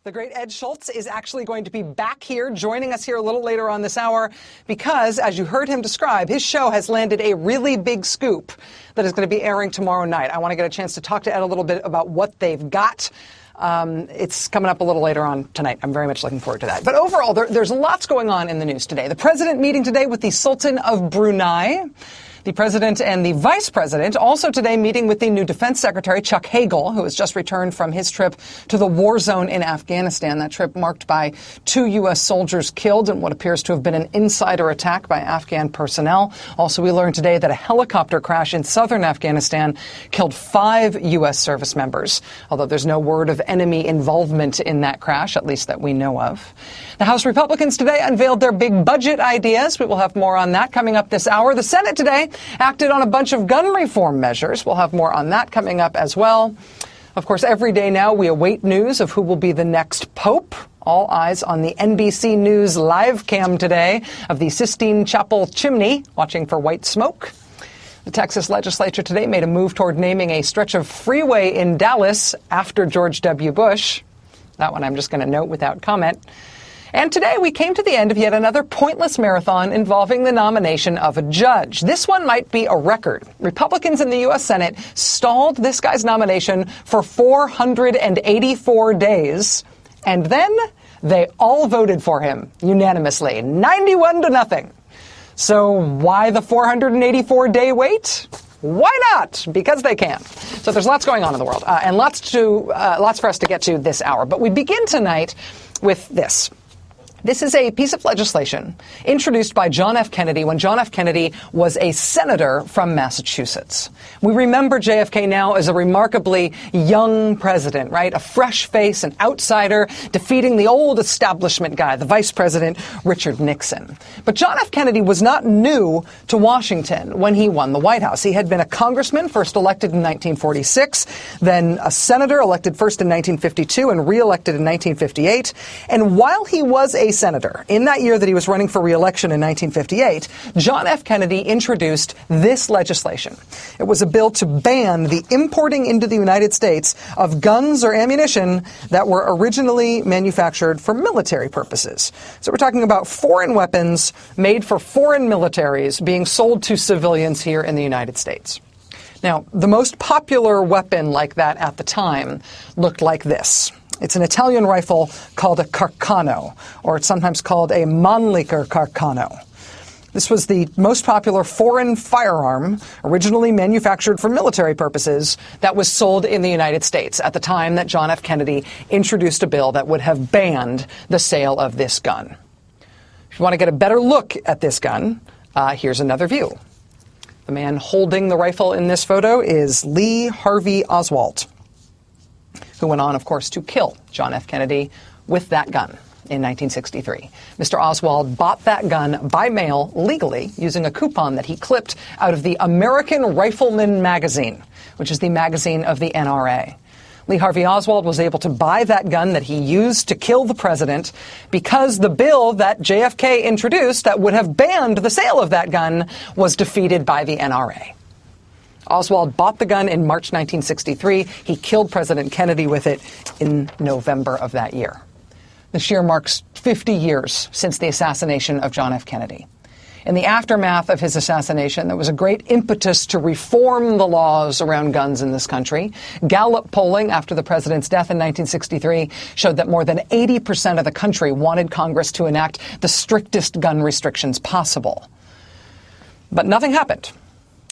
The great Ed Schultz is actually going to be back here, joining us here a little later on this hour, because, as you heard him describe, his show has landed a really big scoop that is going to be airing tomorrow night. I want to get a chance to talk to Ed a little bit about what they've got. It's coming up a little later on tonight. I'm very much looking forward to that. But overall, there's lots going on in the news today. The president meeting today with the Sultan of Brunei. The president and the vice president also today meeting with the new defense secretary, Chuck Hagel, who has just returned from his trip to the war zone in Afghanistan. That trip marked by 2 U.S. soldiers killed in what appears to have been an insider attack by Afghan personnel. Also, we learned today that a helicopter crash in southern Afghanistan killed 5 U.S. service members, although there's no word of enemy involvement in that crash, at least that we know of. The House Republicans today unveiled their big budget ideas. We will have more on that coming up this hour. The Senate today acted on a bunch of gun reform measures. We'll have more on that coming up as well. Of course, every day now we await news of who will be the next pope. All eyes on the NBC News live cam today of the Sistine Chapel chimney, watching for white smoke. The Texas legislature today made a move toward naming a stretch of freeway in Dallas after George W. Bush. That one I'm just going to note without comment. And today we came to the end of yet another pointless marathon involving the nomination of a judge. This one might be a record. Republicans in the U.S. Senate stalled this guy's nomination for 484 days, and then they all voted for him unanimously, 91-0. So why the 484-day wait? Why not? Because they can. So there's lots going on in the world, and lots for us to get to this hour. But we begin tonight with this. This is a piece of legislation introduced by John F. Kennedy when John F. Kennedy was a senator from Massachusetts. We remember JFK now as a remarkably young president, right? A fresh face, an outsider, defeating the old establishment guy, the vice president, Richard Nixon. But John F. Kennedy was not new to Washington when he won the White House. He had been a congressman, first elected in 1946, then a senator, elected first in 1952 and re-elected in 1958. And while he was a senator, in that year that he was running for re-election in 1958, John F. Kennedy introduced this legislation. It was a bill to ban the importing into the United States of guns or ammunition that were originally manufactured for military purposes. So we're talking about foreign weapons made for foreign militaries being sold to civilians here in the United States. Now, the most popular weapon like that at the time looked like this. It's an Italian rifle called a Carcano, or it's sometimes called a Mannlicher Carcano. This was the most popular foreign firearm, originally manufactured for military purposes, that was sold in the United States at the time that John F. Kennedy introduced a bill that would have banned the sale of this gun. If you want to get a better look at this gun, here's another view. The man holding the rifle in this photo is Lee Harvey Oswald, who went on, of course, to kill John F. Kennedy with that gun in 1963. Mr. Oswald bought that gun by mail legally using a coupon that he clipped out of the American Rifleman magazine, which is the magazine of the NRA. Lee Harvey Oswald was able to buy that gun that he used to kill the president because the bill that JFK introduced that would have banned the sale of that gun was defeated by the NRA. Oswald bought the gun in March 1963. He killed President Kennedy with it in November of that year. This year marks 50 years since the assassination of John F. Kennedy. In the aftermath of his assassination, there was a great impetus to reform the laws around guns in this country. Gallup polling after the president's death in 1963 showed that more than 80% of the country wanted Congress to enact the strictest gun restrictions possible. But nothing happened.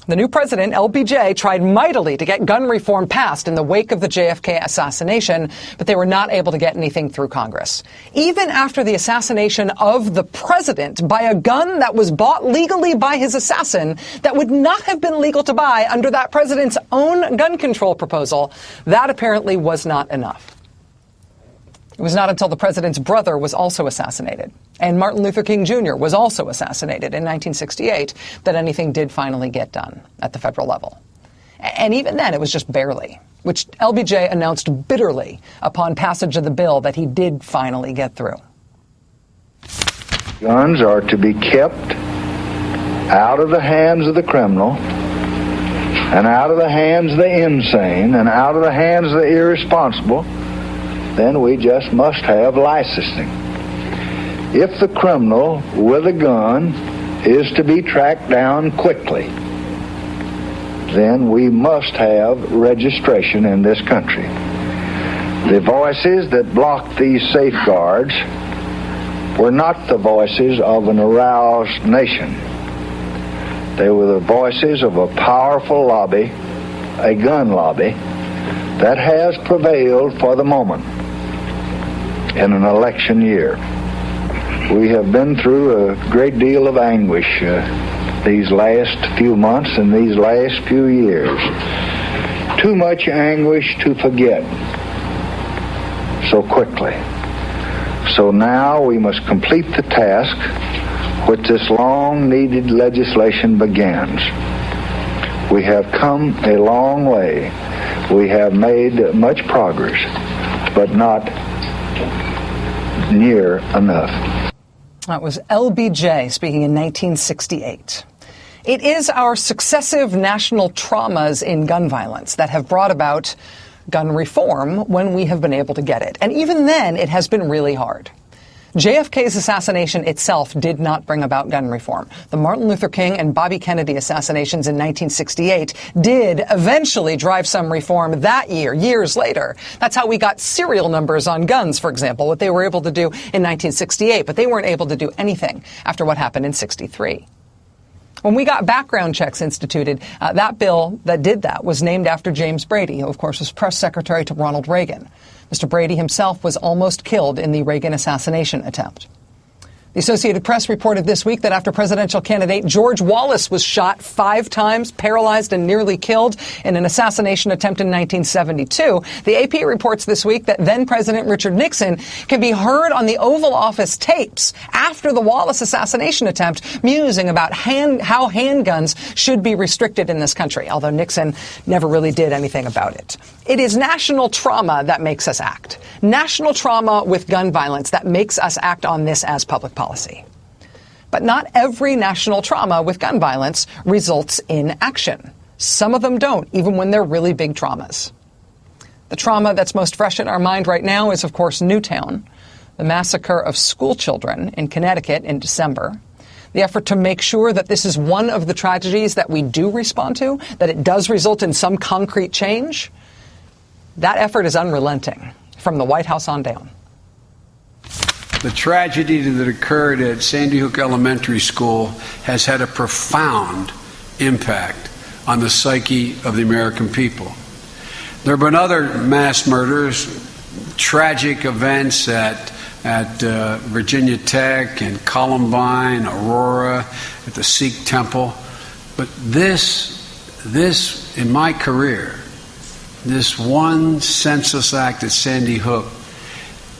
The new president, LBJ, tried mightily to get gun reform passed in the wake of the JFK assassination, but they were not able to get anything through Congress. Even after the assassination of the president by a gun that was bought legally by his assassin that would not have been legal to buy under that president's own gun control proposal, that apparently was not enough. It was not until the president's brother was also assassinated, and Martin Luther King Jr. was also assassinated in 1968, that anything did finally get done at the federal level. And even then, it was just barely, which LBJ announced bitterly upon passage of the bill that he did finally get through. Guns are to be kept out of the hands of the criminal, and out of the hands of the insane, and out of the hands of the irresponsible, then we just must have licensing. If the criminal with a gun is to be tracked down quickly, then we must have registration in this country. The voices that blocked these safeguards were not the voices of an aroused nation. They were the voices of a powerful lobby, a gun lobby, that has prevailed for the moment in an election year. We have been through a great deal of anguish these last few months and these last few years. Too much anguish to forget so quickly. So now we must complete the task which this long-needed legislation begins. We have come a long way. We have made much progress, but not near enough. That was LBJ speaking in 1968. It is our successive national traumas in gun violence that have brought about gun reform when we have been able to get it. And even then, it has been really hard. JFK's assassination itself did not bring about gun reform. The Martin Luther King and Bobby Kennedy assassinations in 1968 did eventually drive some reform that year, years later. That's how we got serial numbers on guns, for example, what they were able to do in 1968, but they weren't able to do anything after what happened in 63. When we got background checks instituted, that bill that did that was named after James Brady, who, of course, was press secretary to Ronald Reagan. Mr. Brady himself was almost killed in the Reagan assassination attempt. The Associated Press reported this week that after presidential candidate George Wallace was shot 5 times, paralyzed and nearly killed in an assassination attempt in 1972, the AP reports this week that then-President Richard Nixon can be heard on the Oval Office tapes after the Wallace assassination attempt musing about how handguns should be restricted in this country, although Nixon never really did anything about it. It is national trauma that makes us act. National trauma with gun violence that makes us act on this as public policy. But not every national trauma with gun violence results in action. Some of them don't, even when they're really big traumas. The trauma that's most fresh in our mind right now is, of course, Newtown, the massacre of school children in Connecticut in December. The effort to make sure that this is one of the tragedies that we do respond to, that it does result in some concrete change. That effort is unrelenting, from the White House on down. The tragedy that occurred at Sandy Hook Elementary School has had a profound impact on the psyche of the American people. There have been other mass murders, tragic events at Virginia Tech and Columbine, Aurora, at the Sikh Temple. But this, in my career, this one senseless act at Sandy Hook,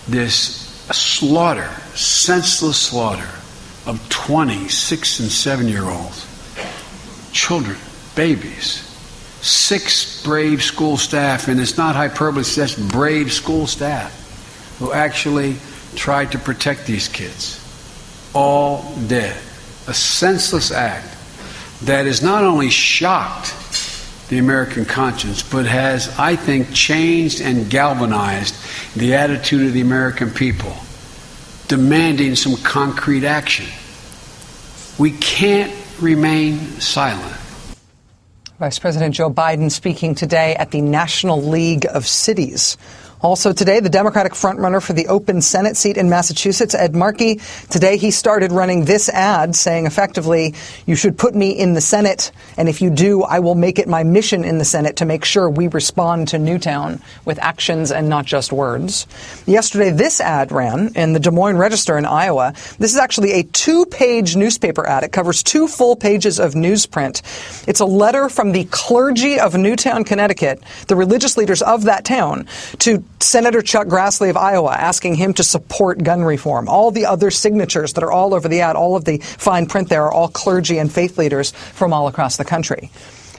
this slaughter, senseless slaughter of 20, 6 and 7-year-olds, children, babies, 6 brave school staff, and it's not hyperbole, that's brave school staff who actually tried to protect these kids, all dead. A senseless act that has not only shocked the American conscience, but has, I think, changed and galvanized the attitude of the American people, demanding some concrete action. We can't remain silent. Vice President Joe Biden speaking today at the National League of Cities. Also today, the Democratic frontrunner for the open Senate seat in Massachusetts, Ed Markey. Today, he started running this ad saying effectively, you should put me in the Senate, and if you do, I will make it my mission in the Senate to make sure we respond to Newtown with actions and not just words. Yesterday, this ad ran in the Des Moines Register in Iowa. This is actually a 2-page newspaper ad. It covers 2 full pages of newsprint. It's a letter from the clergy of Newtown, Connecticut, the religious leaders of that town, to Senator Chuck Grassley of Iowa, asking him to support gun reform. All the other signatures that are all over the ad, all of the fine print there, are all clergy and faith leaders from all across the country.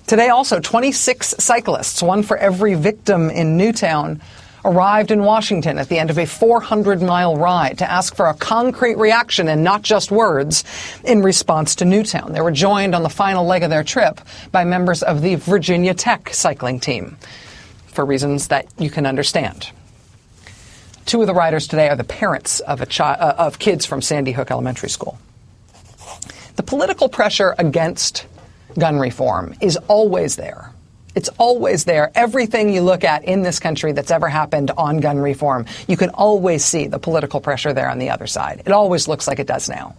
Today also, 26 cyclists, one for every victim in Newtown, arrived in Washington at the end of a 400-mile ride to ask for a concrete reaction and not just words in response to Newtown. They were joined on the final leg of their trip by members of the Virginia Tech cycling team, for reasons that you can understand. Two of the riders today are the parents of of kids from Sandy Hook Elementary School. The political pressure against gun reform is always there. It's always there. Everything you look at in this country that's ever happened on gun reform, you can always see the political pressure there on the other side. It always looks like it does now.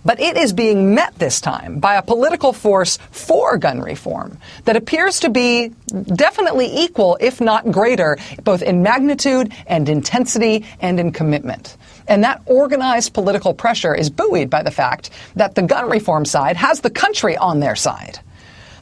But it is being met this time by a political force for gun reform that appears to be definitely equal, if not greater, both in magnitude and intensity and in commitment. And that organized political pressure is buoyed by the fact that the gun reform side has the country on their side.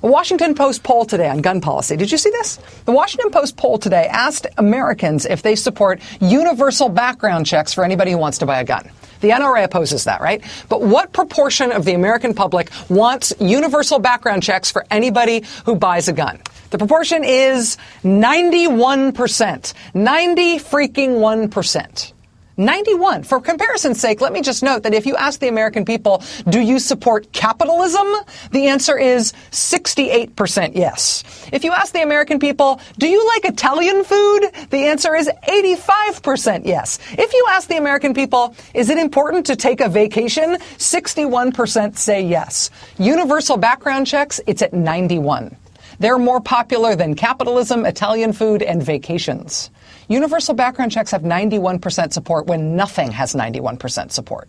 The Washington Post poll today on gun policy. Did you see this? The Washington Post poll today asked Americans if they support universal background checks for anybody who wants to buy a gun. The NRA opposes that, right? But what proportion of the American public wants universal background checks for anybody who buys a gun? The proportion is 91%. 90-freaking-1%. 91. For comparison's sake, let me just note that if you ask the American people, do you support capitalism? The answer is 68% yes. If you ask the American people, do you like Italian food? The answer is 85% yes. If you ask the American people, is it important to take a vacation? 61% say yes. Universal background checks, it's at 91. They're more popular than capitalism, Italian food, and vacations. Universal background checks have 91% support when nothing has 91% support.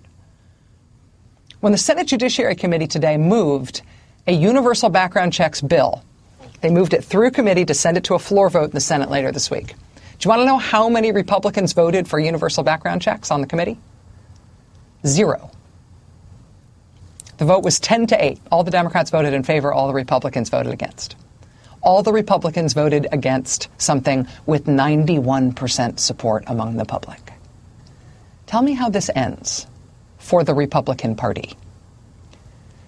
When the Senate Judiciary Committee today moved a universal background checks bill, they moved it through committee to send it to a floor vote in the Senate later this week. Do you want to know how many Republicans voted for universal background checks on the committee? 0. The vote was 10-8. All the Democrats voted in favor, all the Republicans voted against. All the Republicans voted against something with 91% support among the public. Tell me how this ends for the Republican Party.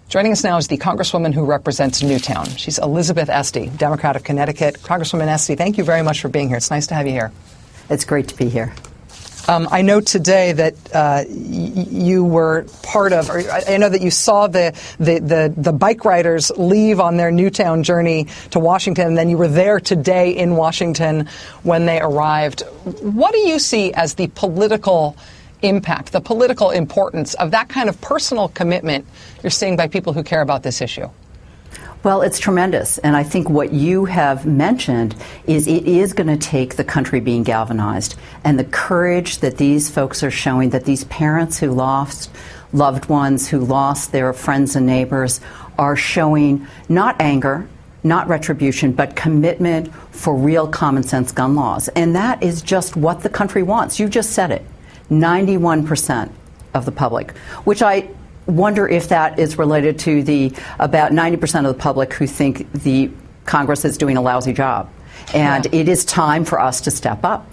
Joining us now is the Congresswoman who represents Newtown. She's Elizabeth Esty, Democrat of Connecticut. Congresswoman Esty, thank you very much for being here. It's nice to have you here. It's great to be here. I know today that you were part of, or I know that you saw the bike riders leave on their Newtown journey to Washington, and then you were there today in Washington when they arrived. What do you see as the political impact, the political importance of that kind of personal commitment you're seeing by people who care about this issue? Well, it's tremendous. And I think what you have mentioned is it is going to take the country being galvanized and the courage that these folks are showing, that these parents who lost loved ones, who lost their friends and neighbors, are showing not anger, not retribution, but commitment for real common sense gun laws. And that is just what the country wants. You just said it. 91% of the public, which I wonder if that is related to the about 90% of the public who think the Congress is doing a lousy job. And it is time for us to step up.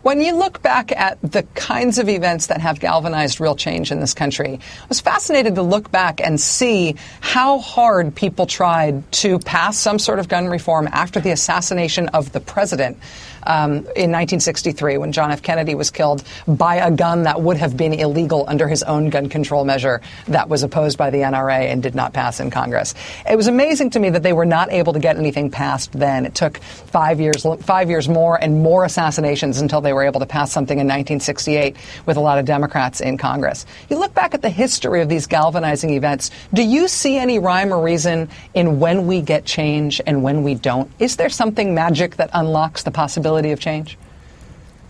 When you look back at the kinds of events that have galvanized real change in this country, I was fascinated to look back and see how hard people tried to pass some sort of gun reform after the assassination of the president in 1963, when John F. Kennedy was killed by a gun that would have been illegal under his own gun control measure that was opposed by the NRA and did not pass in Congress. It was amazing to me that they were not able to get anything passed then. It took 5 years more and more assassinations until they were able to pass something in 1968 with a lot of Democrats in Congress. You look back at the history of these galvanizing events, do you see any rhyme or reason in when we get change and when we don't? Is there something magic that unlocks the possibility of change?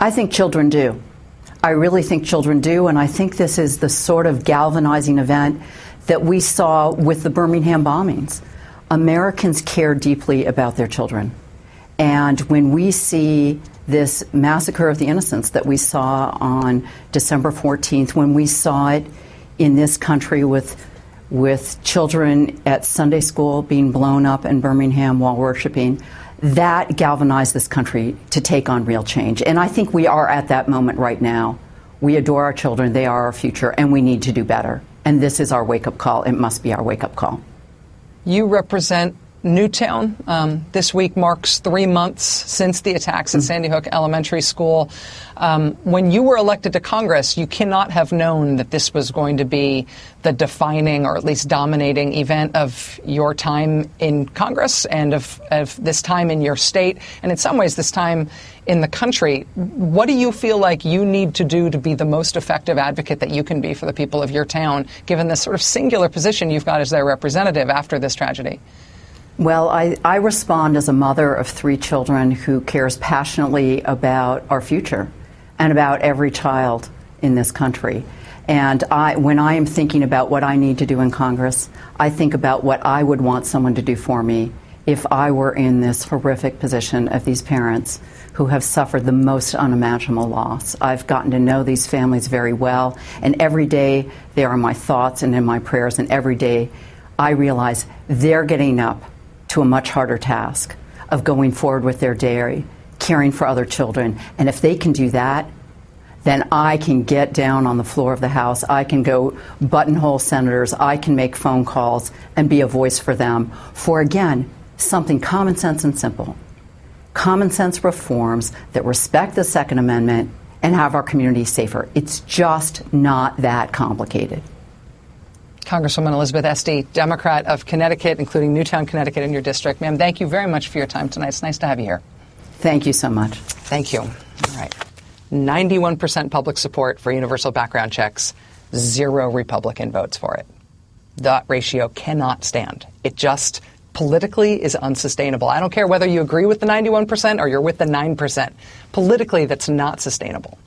I think children do. I really think children do, and I think this is the sort of galvanizing event that we saw with the Birmingham bombings. Americans care deeply about their children. And when we see this massacre of the innocents that we saw on December 14th, when we saw it in this country with children at Sunday school being blown up in Birmingham while worshiping, that galvanized this country to take on real change. And I think we are at that moment right now. We adore our children. They are our future, and we need to do better. And this is our wake-up call. It must be our wake-up call. You represent Newtown. This week marks 3 months since the attacks at Sandy Hook Elementary School. When you were elected to Congress, you cannot have known that this was going to be the defining or at least dominating event of your time in Congress and of this time in your state, and in some ways this time in the country. What do you feel like you need to do to be the most effective advocate that you can be for the people of your town, given this sort of singular position you've got as their representative after this tragedy? Well, I respond as a mother of 3 children who cares passionately about our future and about every child in this country. And when I am thinking about what I need to do in Congress, I think about what I would want someone to do for me if I were in this horrific position of these parents who have suffered the most unimaginable loss. I've gotten to know these families very well, and every day they are in my thoughts and in my prayers, and every day I realize they're getting up to a much harder task of going forward with their day, caring for other children. And if they can do that, then I can get down on the floor of the House. I can go buttonhole senators. I can make phone calls and be a voice for them for, again, something common sense and simple. Common sense reforms that respect the Second Amendment and have our community safer. It's just not that complicated. Congresswoman Elizabeth Esty, Democrat of Connecticut, including Newtown, Connecticut in your district. Ma'am, thank you very much for your time tonight. It's nice to have you here. Thank you so much. Thank you. All right. 91% public support for universal background checks, 0 Republican votes for it. That ratio cannot stand. It just politically is unsustainable. I don't care whether you agree with the 91% or you're with the 9%. Politically, that's not sustainable.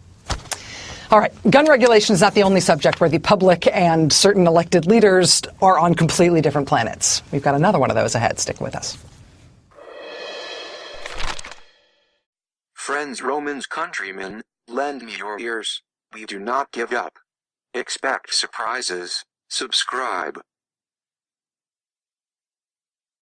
All right. Gun regulation is not the only subject where the public and certain elected leaders are on completely different planets. We've got another one of those ahead. Stick with us. Friends, Romans, countrymen, lend me your ears. We do not give up. Expect surprises. Subscribe.